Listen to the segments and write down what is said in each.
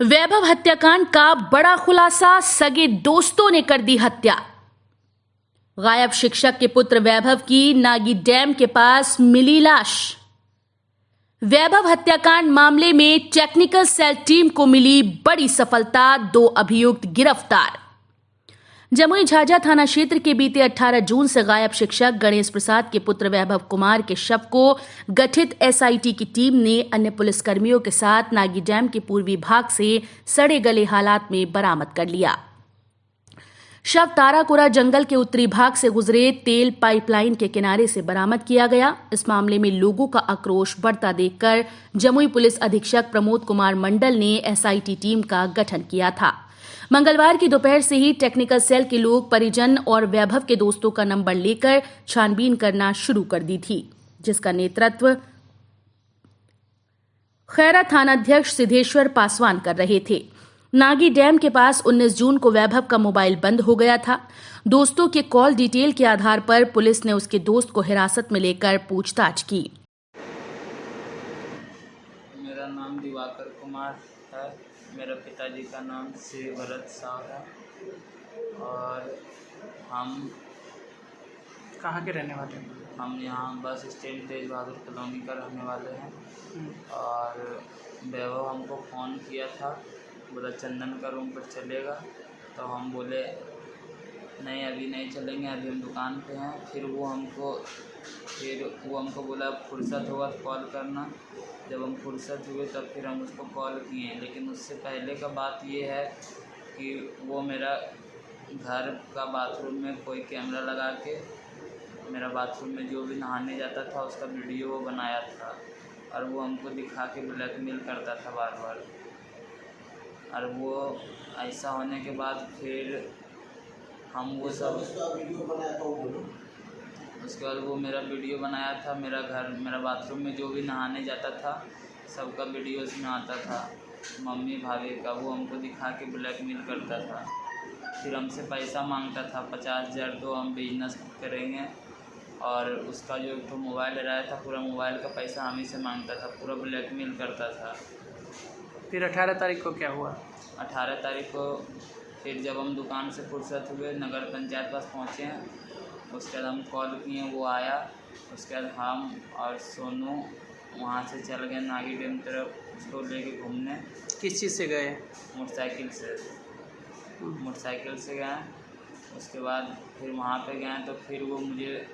वैभव हत्याकांड का बड़ा खुलासा, सगे दोस्तों ने कर दी हत्या। गायब शिक्षक के पुत्र वैभव की नागी डैम के पास मिली लाश। वैभव हत्याकांड मामले में टेक्निकल सेल टीम को मिली बड़ी सफलता, 2 अभियुक्त गिरफ्तार। जमुई झाझा थाना क्षेत्र के बीते 18 जून से गायब शिक्षक गणेश प्रसाद के पुत्र वैभव कुमार के शव को गठित एसआईटी की टीम ने अन्य पुलिसकर्मियों के साथ नागी डैम के पूर्वी भाग से सड़े गले हालात में बरामद कर लिया। शव ताराकुरा जंगल के उत्तरी भाग से गुजरे तेल पाइपलाइन के किनारे से बरामद किया गया। इस मामले में लोगों का आक्रोश बढ़ता देखकर जमुई पुलिस अधीक्षक प्रमोद कुमार मंडल ने एसआईटी टीम का गठन किया था। मंगलवार की दोपहर से ही टेक्निकल सेल के लोग परिजन और वैभव के दोस्तों का नंबर लेकर छानबीन करना शुरू कर दी थी, जिसका नेतृत्व खैरा थानाध्यक्ष सिद्धेश्वर पासवान कर रहे थे। नागी डैम के पास 19 जून को वैभव का मोबाइल बंद हो गया था। दोस्तों के कॉल डिटेल के आधार पर पुलिस ने उसके दोस्त को हिरासत में लेकर पूछताछ की। मेरा नाम दिवाकर कुमार है। मेरे पिताजी का नाम श्री भरत साह है और हम कहाँ के रहने वाले हैं? हम यहाँ बस स्टैंड तेज बहादुर कॉलोनी का रहने वाले हैं। और वैभव हमको फ़ोन किया था, बोला चंदन का रूम पर चलेगा, तो हम बोले नहीं अभी नहीं चलेंगे, अभी हम दुकान पे हैं। फिर वो हमको बोला फुर्सत होगा तो कॉल करना। जब हम फुर्सत हुए तब फिर हम उसको कॉल किए, लेकिन उससे पहले का बात ये है कि वो मेरा घर का बाथरूम में कोई कैमरा लगा के मेरा बाथरूम में जो भी नहाने जाता था उसका वीडियो वो बनाया था और वो हमको दिखा के ब्लैकमेल करता था बार बार। और वो ऐसा होने के बाद फिर हम वो सब उसके बाद वो मेरा वीडियो बनाया था। मेरा बाथरूम में जो भी नहाने जाता था सबका वीडियो उसमें आता था, मम्मी भाभी का। वो हमको दिखा के ब्लैकमेल करता था। फिर हमसे पैसा मांगता था 50,000 तो हम बिजनेस करेंगे। और उसका जो तो मोबाइल लगाया था पूरा मोबाइल का पैसा हम ही से मांगता था, पूरा ब्लैकमेल करता था। फिर 18 तारीख को क्या हुआ? 18 तारीख को फिर जब हम दुकान से फुर्सत हुए नगर पंचायत पास पहुँचे हैं, उसके बाद हम कॉल किए, वो आया। उसके बाद हम और सोनू वहाँ से चल गए नागी डैम तरफ उसको लेके घूमने। किस चीज़ से गए? मोटरसाइकिल से गए। उसके बाद फिर वहाँ पे गए तो फिर वो मुझे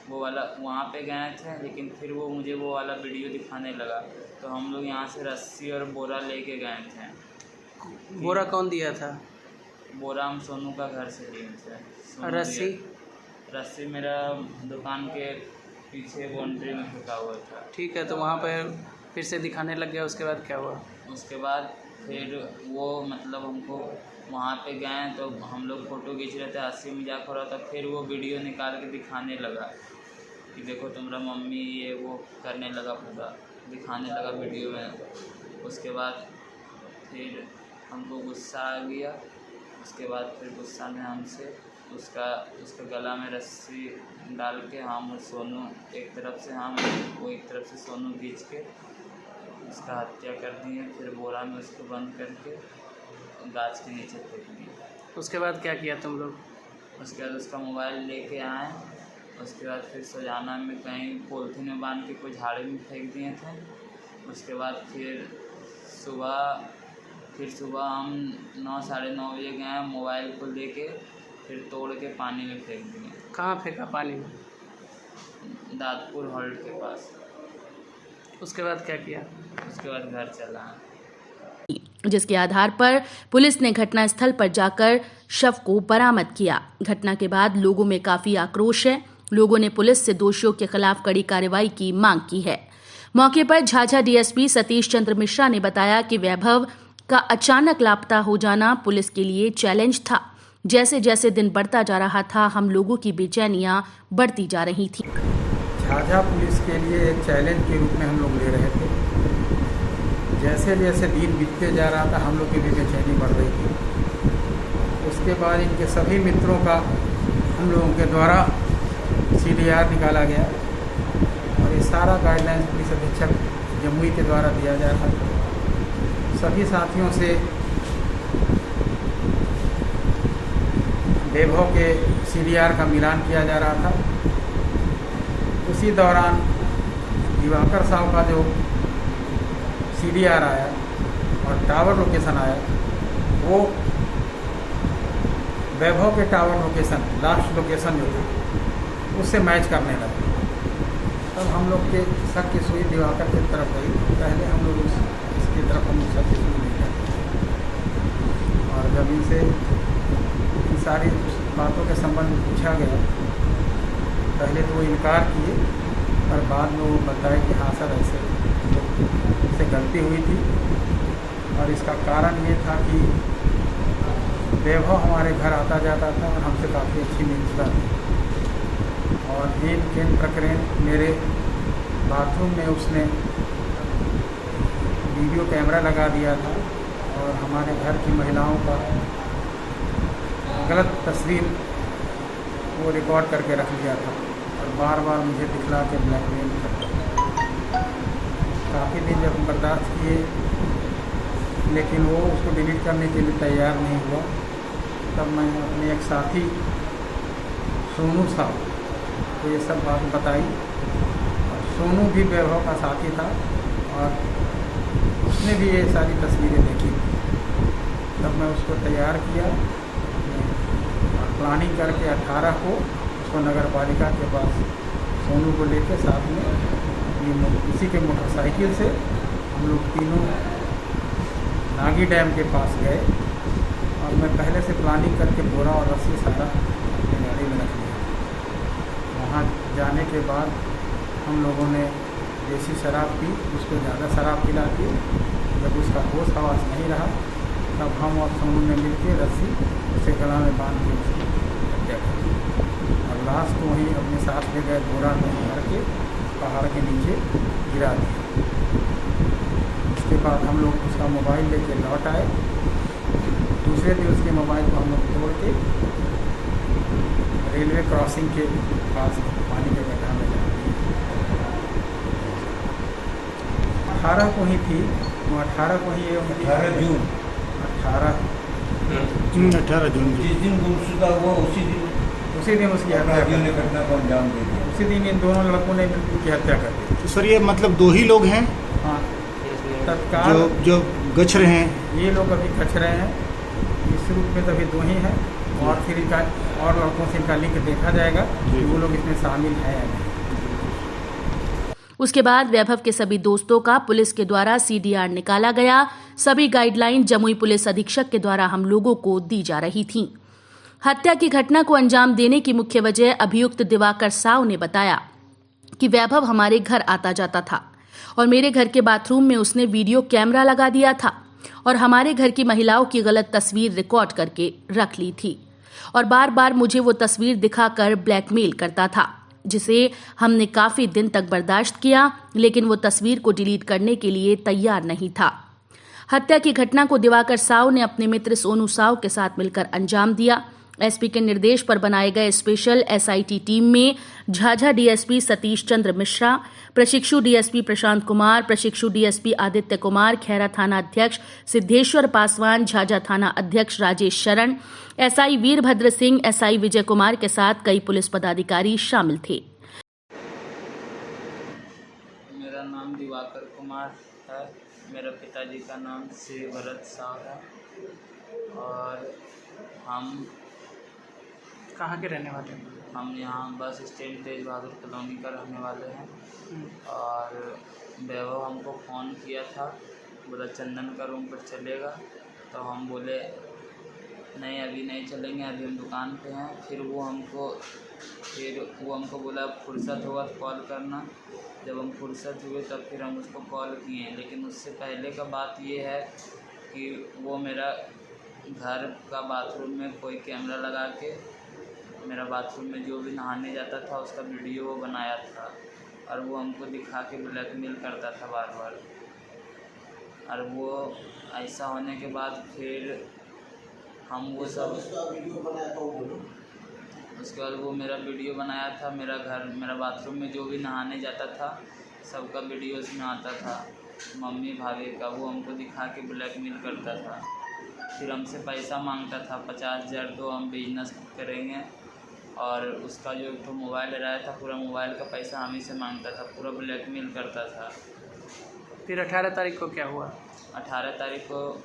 वहाँ पे गए थे, लेकिन फिर वो मुझे वो वाला वीडियो दिखाने लगा। तो हम लोग यहाँ से रस्सी और बोरा लेके गए थे। बोरा कौन दिया था? बोरा हम सोनू का घर से लिए थे। और रस्सी मेरा दुकान के पीछे बाउंड्री में फेंका हुआ था। ठीक है, तो वहाँ पर फिर से दिखाने लग गया। उसके बाद क्या हुआ? उसके बाद फिर वो मतलब हमको वहाँ पे गए तो हम लोग फ़ोटो खींच रहे थे, हंसी मजाक हो रहा था। फिर वो वीडियो निकाल के दिखाने लगा कि देखो तुम्हारा मम्मी ये वो करने लगा, पूरा दिखाने लगा वीडियो में। उसके बाद फिर हमको गुस्सा आ गया। उसके बाद फिर गुस्सा में हमसे उसका गला में रस्सी डाल के हम और सोनू एक तरफ से वो एक तरफ से सोनू खींच के उसका हत्या कर दिए। फिर बोरा में उसको बंद करके गाछ के नीचे फेंक दिए। उसके बाद क्या किया तुम लोग? उसके बाद उसका मोबाइल लेके आए। उसके बाद फिर सजाना में कहीं पॉलिथीन में बांध के कोई झाड़ी में फेंक दिए थे। उसके बाद फिर सुबह हम 9 साढ़े 9 बजे गए, मोबाइल को लेके फिर तोड़ के पानी में फेंक दिए। कहाँ फेंका पानी में? दादपुर हॉल्ट के पास। उसके बाद क्या किया? उसके बाद घर चला, जिसके आधार पर पुलिस ने घटनास्थल पर जाकर शव को बरामद किया। घटना के बाद लोगों में काफी आक्रोश है। लोगों ने पुलिस से दोषियों के खिलाफ कड़ी कार्रवाई की मांग की है। मौके पर झाझा डीएसपी सतीश चंद्र मिश्रा ने बताया कि वैभव का अचानक लापता हो जाना पुलिस के लिए चैलेंज था। जैसे जैसे दिन बढ़ता जा रहा था, हम लोगों की बेचैनियां बढ़ती जा रही थी। झाझा पुलिस के लिए एक चैलेंज के रूप में हम लोग ले रहे थे। जैसे जैसे दिन बीतते जा रहा था हम लोग की भी बेचैनी बढ़ रही थी। उसके बाद इनके सभी मित्रों का हम लोगों के द्वारा CDR निकाला गया और ये सारा गाइडलाइंस पुलिस अधीक्षक जमुई के द्वारा दिया जा रहा था। सभी साथियों से वैभव के CDR का मिलान किया जा रहा था। उसी दौरान दिवाकर साहब का जो CDR आया और टावर लोकेशन आया, वो वैभव के टावर लोकेशन, लास्ट लोकेशन जो था, उससे मैच करने लगा। तब हम लोग के शक की सुई दिवाकर की तरफ गई। पहले हम लोग इसकी तरफ हम शक की सुई नहीं करते, और जब इनसे इन सारी बातों के संबंध में पूछा गया, पहले तो वो इनकार किए, पर बाद में वो बताए कि हाँ सर, ऐसे गलती हुई थी। और इसका कारण ये था कि वैभव हमारे घर आता जाता था और हमसे काफ़ी अच्छी मिलता थी। और इन प्रकरण मेरे बाथरूम में उसने वीडियो कैमरा लगा दिया था और हमारे घर की महिलाओं का गलत तस्वीर वो रिकॉर्ड करके रख लिया था और बार बार मुझे दिखला के ब्लैकमेल करता था। काफ़ी दिन जब हम बर्दाश्त किए, लेकिन वो उसको डिलीट करने के लिए तैयार नहीं हुआ। तब मैं अपने एक साथी सोनू साहब को ये सब बात बताई, और सोनू भी वैभव का साथी था और उसने भी ये सारी तस्वीरें देखी। तब मैं उसको तैयार किया और प्लानिंग करके 18 को उसको नगर पालिका के पास सोनू को लेकर साथ में इसी के मोटरसाइकिल से हम लोग तीनों नागी डैम के पास गए। और मैं पहले से प्लानिंग करके बोरा और रस्सी सारा अपनी गाड़ी में रख लिया। वहाँ जाने के बाद हम लोगों ने देसी शराब पी, उसको ज़्यादा शराब पिला दी। जब उसका होश हवास नहीं रहा, तब हम और सोनू ने मिलकर रस्सी उसे गला में बांध के उसकी हत्या कर दी। और लाश को वहीं अपने साथ ले गए, बोरा में भर के पहाड़ के नीचे गिरा दिया। उसके बाद हम लोग उसका मोबाइल लेके लौट आए। दूसरे दिन उसके मोबाइल को हम लोग तोड़ के रेलवे क्रॉसिंग के पास पानी के गड्ढा में जा दिए। 18 को ही थी वो, 18 को ही 18 जून 18 जून जिस दिन गुमशुदा हुआ उसी दिन उसकी हत्या ने घटना को अंजाम दे दिया। उसी दिन इन दोनों लड़कों ने मिलकर की हत्या कर दी। तो सर ये मतलब 2 ही लोग हैं? हाँ, तत्काल जो गच रहे हैं? ये लोग अभी गच रहे हैं। इस रूप में तो अभी 2 ही हैं, और फिर इनका और लड़कों से इनका लिंक देखा जाएगा कि वो लोग इसमें शामिल हैं या नहीं। उसके बाद वैभव के सभी दोस्तों का पुलिस के द्वारा CDR निकाला गया। सभी गाइडलाइन जमुई पुलिस अधीक्षक के द्वारा हम लोगों को दी जा रही थी। हत्या की घटना को अंजाम देने की मुख्य वजह अभियुक्त दिवाकर साव ने बताया कि वैभव हमारे घर आता जाता था और मेरे घर के बाथरूम में उसने वीडियो कैमरा लगा दिया था और हमारे घर की महिलाओं की गलत तस्वीर रिकॉर्ड करके रख ली थी और बार बार मुझे वो तस्वीर दिखाकर ब्लैकमेल करता था, जिसे हमने काफी दिन तक बर्दाश्त किया, लेकिन वो तस्वीर को डिलीट करने के लिए तैयार नहीं था। हत्या की घटना को दिवाकर साव ने अपने मित्र सोनू साव के साथ मिलकर अंजाम दिया। एसपी के निर्देश पर बनाए गए स्पेशल SIT टीम में झाझा DSP सतीश चंद्र मिश्रा, प्रशिक्षु DSP प्रशांत कुमार, प्रशिक्षु DSP आदित्य कुमार, खैरा थाना अध्यक्ष सिद्धेश्वर पासवान, झाझा थाना अध्यक्ष राजेश शरण, SI वीरभद्र सिंह, SI विजय कुमार के साथ कई पुलिस पदाधिकारी शामिल थे। मेरा नाम दिवाकर कुमार है। मेरे पिताजी का नाम श्री भरत साव है और हम कहाँ के रहने वाले हैं? हम यहाँ बस स्टैंड तेज बहादुर कॉलोनी का रहने वाले हैं। और वैभव हमको फ़ोन किया था, बोला चंदन का रूम पर चलेगा, तो हम बोले नहीं अभी नहीं चलेंगे, अभी हम दुकान पे हैं। फिर वो हमको बोला फुर्सत होगा तो कॉल करना। जब हम फुर्सत हुए तब फिर हम उसको कॉल किए, लेकिन उससे पहले का बात ये है कि वो मेरा घर का बाथरूम में कोई कैमरा लगा के मेरा बाथरूम में जो भी नहाने जाता था उसका वीडियो वो बनाया था और वो हमको दिखा के ब्लैकमेल करता था बार बार। और वो ऐसा होने के बाद फिर हम वो सब उसके बाद वो मेरा वीडियो बनाया था। मेरा बाथरूम में जो भी नहाने जाता था सबका वीडियो उसमें आता था। मम्मी भाभी का, वो हमको दिखा के ब्लैकमेल करता था। फिर हमसे पैसा मांगता था 50,000 दो, हम बिजनेस करेंगे। और उसका जो तो मोबाइल रहा था, पूरा मोबाइल का पैसा हम ही से मांगता था, पूरा ब्लैकमेल करता था। फिर 18 तारीख को क्या हुआ? 18 तारीख को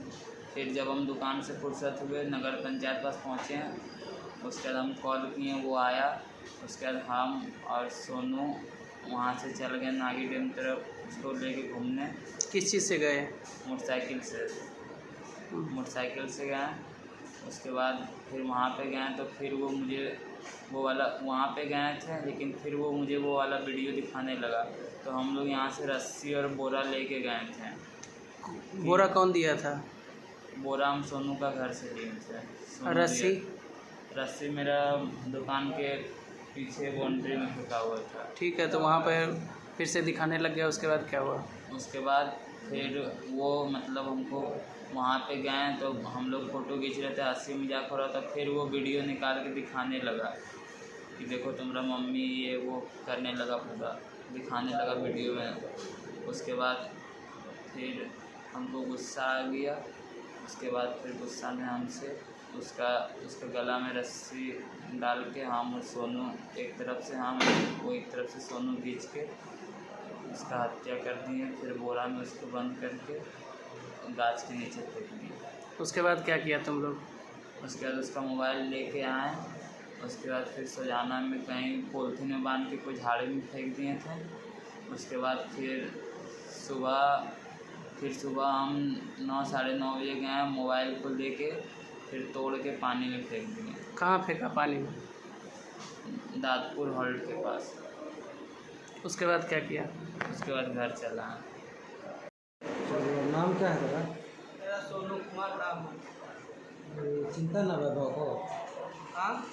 फिर जब हम दुकान से फुर्सत हुए, नगर पंचायत पास पहुँचे हैं, उसके बाद हम कॉल किए, वो आया। उसके बाद हम और सोनू वहाँ से चल गए नागी डैम तरफ, उसको लेके घूमने। किस चीज़ से गए? मोटरसाइकिल से गए। उसके बाद फिर वहाँ पे गए तो फिर वो मुझे वो वाला, वहाँ पे गए थे लेकिन फिर वो मुझे वो वाला वीडियो दिखाने लगा। तो हम लोग यहाँ से रस्सी और बोरा लेके गए थे। बोरा कौन दिया था? बोरा हम सोनू का घर से लिए थे। सोनू रस्सी? रस्सी मेरा दुकान के पीछे बाउंड्री में फेंका हुआ था। ठीक है, तो वहाँ पर फिर से दिखाने लग गया, उसके बाद क्या हुआ? उसके बाद फिर वो मतलब हमको वहाँ पे गए तो हम लोग फ़ोटो खींच रहे थे, हंसी मजाक हो रहा था। फिर वो वीडियो निकाल के दिखाने लगा कि देखो तुम्हारा मम्मी, ये वो करने लगा, पूरा दिखाने लगा वीडियो में। उसके बाद फिर हमको गुस्सा आ गया। उसके बाद फिर गुस्सा में हमसे उसका गला में रस्सी डाल के हम और सोनू एक तरफ से, हम वो एक तरफ से सोनू खींच के उसका हत्या कर दिए। फिर बोरा में उसको बंद करके गाछ के नीचे फेंक दिए। उसके बाद क्या किया तुम लोग? उसके बाद उसका मोबाइल लेके आए। उसके बाद फिर सजाना में कहीं पॉलिथीन में बांध के कोई झाड़ी में फेंक दिए थे। उसके बाद फिर सुबह हम 9 साढ़े 9 बजे गए, मोबाइल को लेके फिर तोड़ के पानी में फेंक दिए। कहाँ फेंका पानी में? दादपुर हॉल्ट के पास। उसके बाद क्या किया? उसके बाद घर चला। नाम क्या है तेरा? मेरा सोनू कुमार नाम है। चिंता ना वैभव को? हाँ,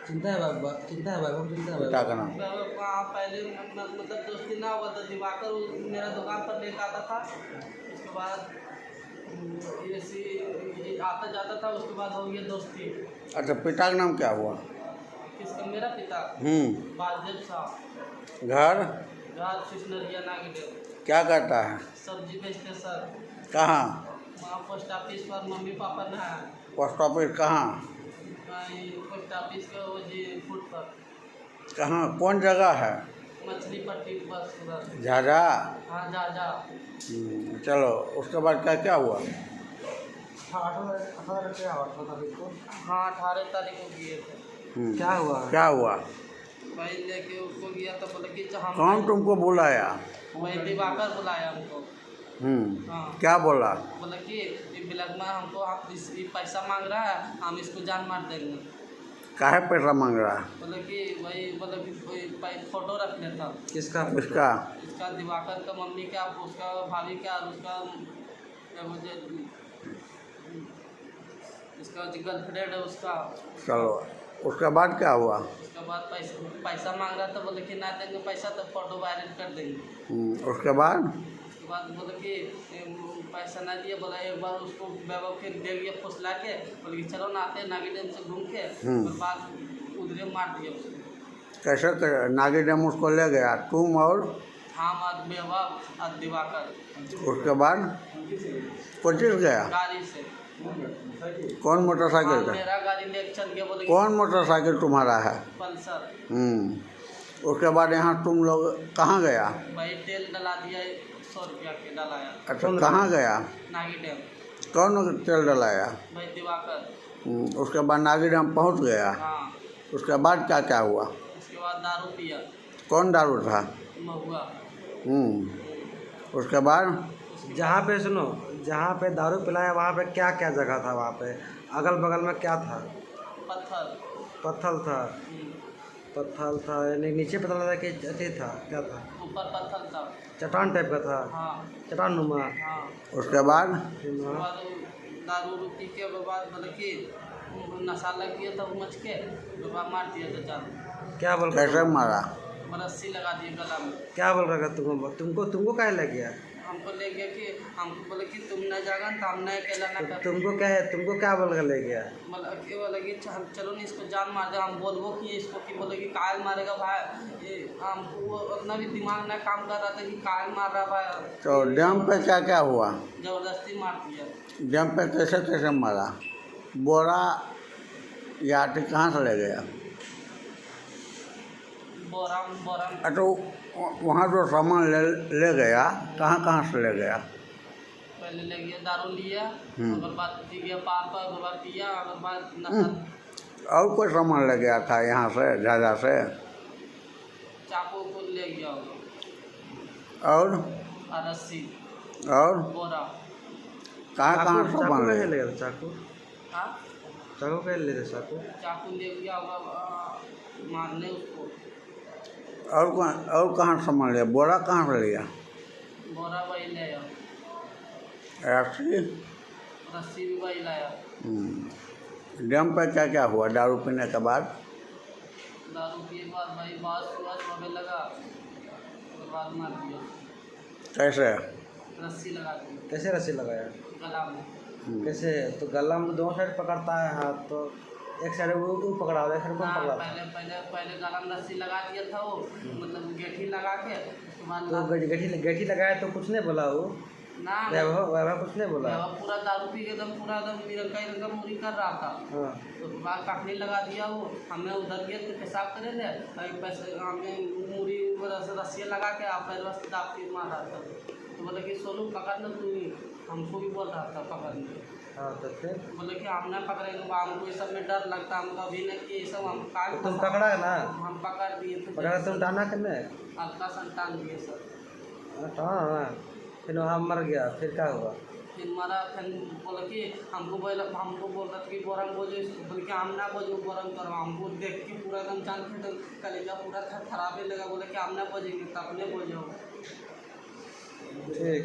चिंता है वैभव, चिंता है पिता का नाम? वहाँ पहले मतलब दोस्ती ना हुआ था। दिवाकर मेरा दुकान पर लेकर आता था, उसके बाद ये आता जाता था, उसके बाद हो गया दोस्ती। अच्छा, पिता का नाम क्या हुआ? किसका? मेरा पिता बालदेव साहब। घर शिशनरिया नागी। क्या करता है? सब्जी बेचते सर। कहाँ? वहाँ पोस्ट ऑफिस पर मम्मी पापा ना है। पोस्ट ऑफिस कहाँ? पोस्ट ऑफिस का वो जी फुट पर। कहाँ, कौन जगह है? मछली पट्टी बस उधर। झाझा? हाँ, जा। चलो, उसके बाद क्या हुआ? 18 तारीख को? हाँ, 18 तारीख को गए थे। क्या हुआ? भाई लेके उसको गया तो बोले कि हम। कौन तुमको बुलाया? वही दिवाकर बुलाया हमको। हाँ। क्या बोला? बोला कि ये ब्लैक में हमको आप पैसा मांग रहा है, हम इसको जान मार देंगे। काहे पैसा मांग रहा है? बोले कि वही बोले कि फोटो रख लेता। किसका? इसका दिवाकर का मम्मी का, उसका भाभी का, और उसका मुझे इसका जो गर्लफ्रेंड है उसका। चलो, उसके बाद क्या हुआ? उसके बाद पैसा मांग रहा था, बोले कि ना देंगे पैसा तो फोटो वायरल कर देंगे। उसके बाद बोले कि पैसा ना दिए। बोला एक बार उसको वैभव के दे दिया फुसला के, बोले कि चलो ना आते नागी डैम से घूम के। उसके बाद उधरे मार दिया उसको। कैसे नागी डैम उसको ले गया? तुम और हम और वैभव और दिवाकर। उसके बाद पहुँच गया गाड़ी से। कौन मोटरसाइकिल का? मेरा गाड़ी ले चल गया। बोले कौन मोटरसाइकिल तुम्हारा है? पल्सर। उसके बाद यहाँ तुम लोग कहाँ गया? भाई तेल डला दिया, 100 रुपया के डलाया। अच्छा, कहाँ गया? नागी डैम। कौन तेल डलाया? भाई दिवाकर। उसके बाद नागी डैम पहुँच गया। हाँ। उसके बाद क्या हुआ? उसके बाद दारू पिया। कौन दारू था? महुआ। उसके बाद जहाँ पे सुनो, जहाँ पे दारू पिलाया वहाँ पे क्या क्या जगह था? वहाँ पे अगल बगल में क्या था? पत्थर था। पत्थर था यानी नीचे पता लगा कि अति था, क्या था? ऊपर पत्थर था। चट्टान टाइप का था? हाँ। चट्टान नुमा। हाँ। उसके बाद दारू पी के बाद मतलब कि नशा लग गया था, मच के मार दिया था जान। क्या बोल? कैसे मारा? रस्सी लगा दिए गला में। क्या बोल रहा था तुमको काहे लग गया? हमको ले गया कि हमको बोले कि तुम नहीं जागा तो हम नहीं अकेला ना कर। तुमको क्या बोल कर ले गया? बोले कि चलो नहीं इसको जान मार दे। हम बोलबो कि इसको कि बोले कि कायल मारेगा भाई, ये हमको वो उतना भी दिमाग ना काम कर रहा था कि कायल मार रहा भाई। तो डैम पे क्या क्या हुआ? जबरदस्ती मार दिया। डैम पे कैसे कैसे मारा? बोरा या कहाँ से ले गया? बोरा तो वहाँ जो सामान ले गया कहाँ से ले गया? पहले ले गया दारू लिया, अगर बात पी गया पार पर, अगर बात पिया, अगर बात नशा। और कोई सामान ले गया था यहाँ से झाझा से? चाकू को ले गया और रस्सी और बोरा। कहाँ सामान ले ले गया? चाकू कैसे ले गया? चाकू ले गया मारने उसको। और कहाँ सामान लिया? बोरा कहाँ से लिया? बोरा वही लाया, रस्सी भी वही लाया। डैम पर क्या क्या हुआ दारू पीने के बाद? दारू पिए बाद भाई बात होने लगा, उसके बाद मार दिया। कैसे? रस्सी लगा दी। कैसे रस्सी लगाया? गला में। कैसे? तो गला में दोनों साइड पकड़ता है हाथ, तो एक साइड वो पकड़ा हुआ है, एक साइड कौन पकड़ा? पहले गला में रस्सी लगा दिया था वो, मतलब गेठी लगा के उसके बाद। तो गेठी लगाया तो कुछ नहीं बोला वो? ना वैभव कुछ नहीं बोला? पूरा दारू पी के एकदम पूरा एकदम निरंका मुरी कर रहा था। तो बाद काटने लगा दिया वो। हमें उधर गए तो पेशाब करे थे, पैसे हमें मुरी रस्सियाँ लगा के आप पैर बस दाब के मार रहा था। तो बोले कि सोनू पकड़ लो तू, हमको भी बोल रहा था पकड़ने। हाँ तो फिर बोले कि हम नहीं पकड़ेंगे, हमको ये सब में डर लगता, हमको अभी नहीं कि ये सब हम काट। तुम पकड़ा है ना? हम पकड़ दिए पकड़ा तुम टाना करने हल्का संतान दिए सब। हाँ फिर वहाँ मर गया, फिर क्या हुआ? फिर मरा। फिर बोला कि हमको बोल रहा था कि बोरम बोझो, बोले कि हम ना बोझो बोरम करो। हमको देख के पूरा एकदम जान के कलेजा पूरा खराबे लगा। बोले कि हम ना बोझेंगे तो अपने बोझो। ठीक।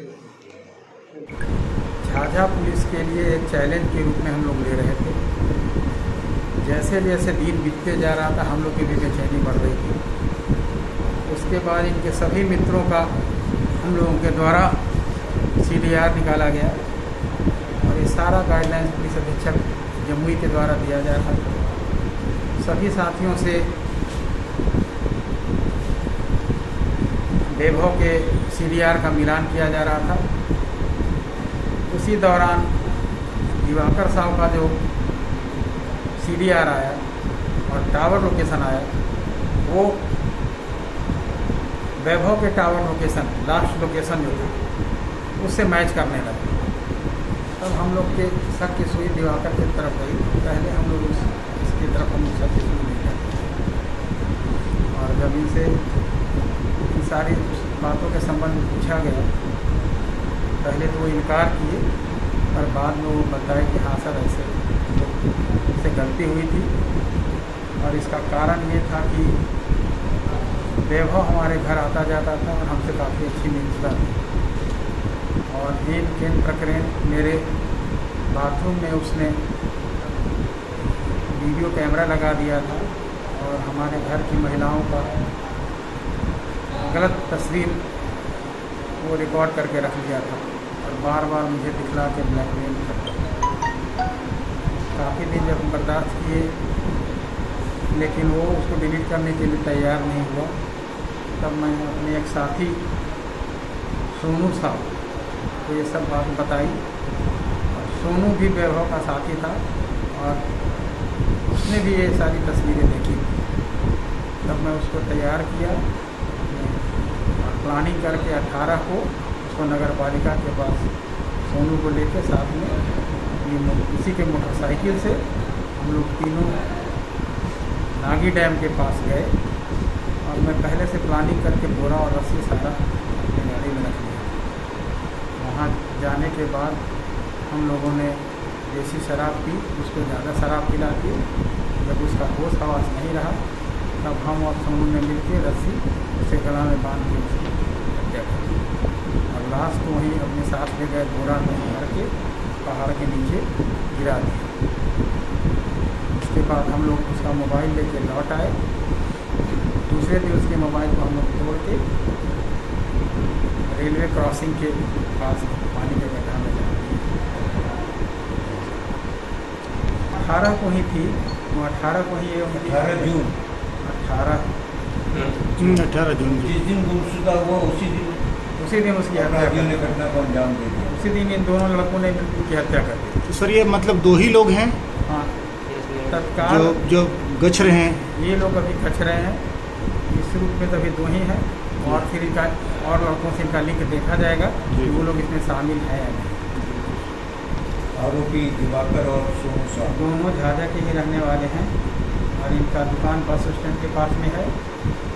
झाझा पुलिस के लिए एक चैलेंज के रूप में हम लोग ले रहे थे। जैसे जैसे दिन बीतते जा रहा था हम लोग की भी बेचैनी बढ़ रही थी। उसके बाद इनके सभी मित्रों का हम लोगों के द्वारा CDR निकाला गया और ये सारा गाइडलाइंस पुलिस अधीक्षक जमुई के द्वारा दिया जा रहा था। सभी साथियों से वैभव के CDR का मिलान किया जा रहा था। उसी दौरान दिवाकर साहब का जो CDR आया और टावर लोकेशन आया, वो वैभव के टावर लोकेशन लास्ट लोकेशन जो था उससे मैच करने लगा। तब हम लोग के शक की सुई दिवाकर की तरफ गई। पहले हम लोग इसकी तरफ हम शक की सुई नहीं करते, और जब इनसे इन सारी बातों के संबंध में पूछा गया, पहले तो वो इनकार किए, पर बाद में वो बताए कि हाँ सर ऐसे गलती हुई थी। और इसका कारण ये था कि वैभव हमारे घर आता जाता था और हमसे काफ़ी अच्छी मिलता थी। और दिन प्रकरण मेरे बाथरूम में उसने वीडियो कैमरा लगा दिया था और हमारे घर की महिलाओं का गलत तस्वीर वो रिकॉर्ड करके रख लिया था और बार बार मुझे दिखला के ब्लैकमेल करता था। काफ़ी दिन जब बर्दाश्त किए, लेकिन वो उसको डिलीट करने के लिए तैयार नहीं हुआ। तब मैं अपने एक साथी सोनू साहब को ये सब बात बताई। और सोनू भी वैभव का साथी था और उसने भी ये सारी तस्वीरें देखी। तब मैं उसको तैयार किया और प्लानिंग करके 18 को उसको नगर पालिका के पास सोनू को लेके साथ में इसी के मोटरसाइकिल से हम लोग तीनों नागी डैम के पास गए। और मैं पहले से प्लानिंग करके बोरा और रस्सी सारा गाड़ी में रख लिया। वहाँ जाने के बाद हम लोगों ने देसी शराब पी, उसको ज़्यादा शराब पिला दी। जब उसका होश हवास नहीं रहा तब हम और सोनू ने मिलकर रस्सी उसे गला में बांध के उसकी हत्या कर दी और लाश को वहीं अपने साथ ले गए बोरा में भर के पहाड़ के नीचे गिरा दिया। उसके बाद हम लोग उसका मोबाइल लेके लौट आए। दूसरे दिन उसके मोबाइल को हम लोग तोड़ के रेलवे क्रॉसिंग के पास पानी के गड्ढा में जा रही है। 18 को ही थी वो, 18 को ही 18 जून 18 जून जिस दिन गुमशुदा हुआ उसी दिन उसकी हत्या अपराधियों कर ने घटना को अंजाम दे दिया। उसी दिन इन दोनों लड़कों ने उनकी हत्या कर दी। तो सर ये मतलब 2 ही लोग हैं हाँ, तत्काल जो गछ रहे हैं। ये लोग अभी कच रहे हैं, इस रूप में तो अभी 2 ही हैं, और फिर इनका और लड़कों से इनका लिंक देखा जाएगा कि वो लोग इसमें शामिल हैं या नहीं। आरोपी दिवाकर और सोनू साहब दोनों झाझा के ही रहने वाले हैं, और इनका दुकान बस स्टैंड के पास में है,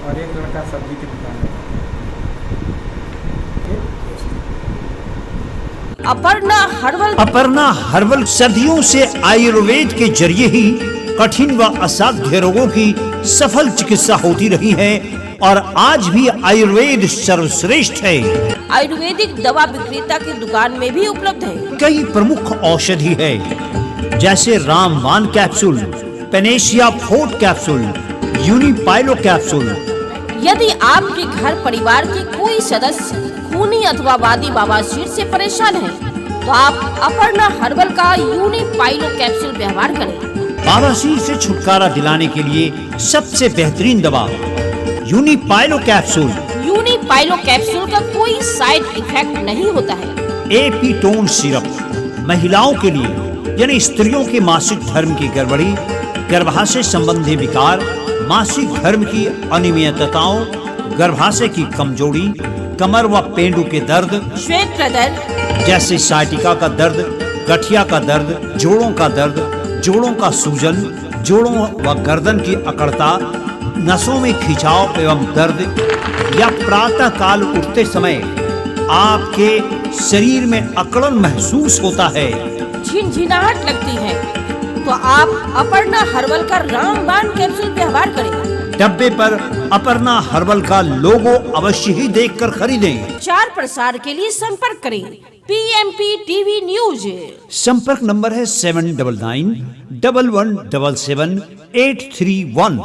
और एक लड़का सब्जी की दुकान में है। अपर्णा हर्बल सदियों से आयुर्वेद के जरिए ही कठिन व असाध्य रोगों की सफल चिकित्सा होती रही है और आज भी आयुर्वेद सर्वश्रेष्ठ है। आयुर्वेदिक दवा विक्रेता की दुकान में भी उपलब्ध है। कई प्रमुख औषधि है जैसे Ramban capsule, panacea forte capsule, यूनिपाइलो कैप्सूल। यदि आपके घर परिवार के कोई सदस्य खूनी अथवा वादी बवासीर से परेशान है तो आप अपर्णा हर्बल का यूनिपाइलो कैप्सूल व्यवहार करें। बवासीर से छुटकारा दिलाने के लिए सबसे बेहतरीन दवा यूनिपाइलो कैप्सूल। यूनिपाइलो कैप्सूल का कोई साइड इफेक्ट नहीं होता है। एपीटोन सिरप महिलाओं के लिए यानी स्त्रियों के मासिक धर्म की गड़बड़ी, गर्भाशय संबंधी विकार, मासिक धर्म की अनियमितताओं, गर्भाशय की कमजोरी, कमर व पेंडू के दर्द, श्वेत प्रदर्द जैसे साइटिका का दर्द, गठिया का दर्द, जोड़ों का दर्द, जोड़ों का सूजन, जोड़ों व गर्दन की अकड़ता, नसों में खिंचाव एवं दर्द, या प्रातः काल उठते समय आपके शरीर में अकड़न महसूस होता है, झिनझिनाहट लगती है, तो आप अपर्णा हर्बल का रामबाण कैप्सूल व्यवहार करें। डब्बे पर अपर्णा हर्बल का लोगो अवश्य ही देखकर खरीदें। 4 प्रसार के लिए संपर्क करें पीएमपी टीवी न्यूज। संपर्क नंबर है 7991177831।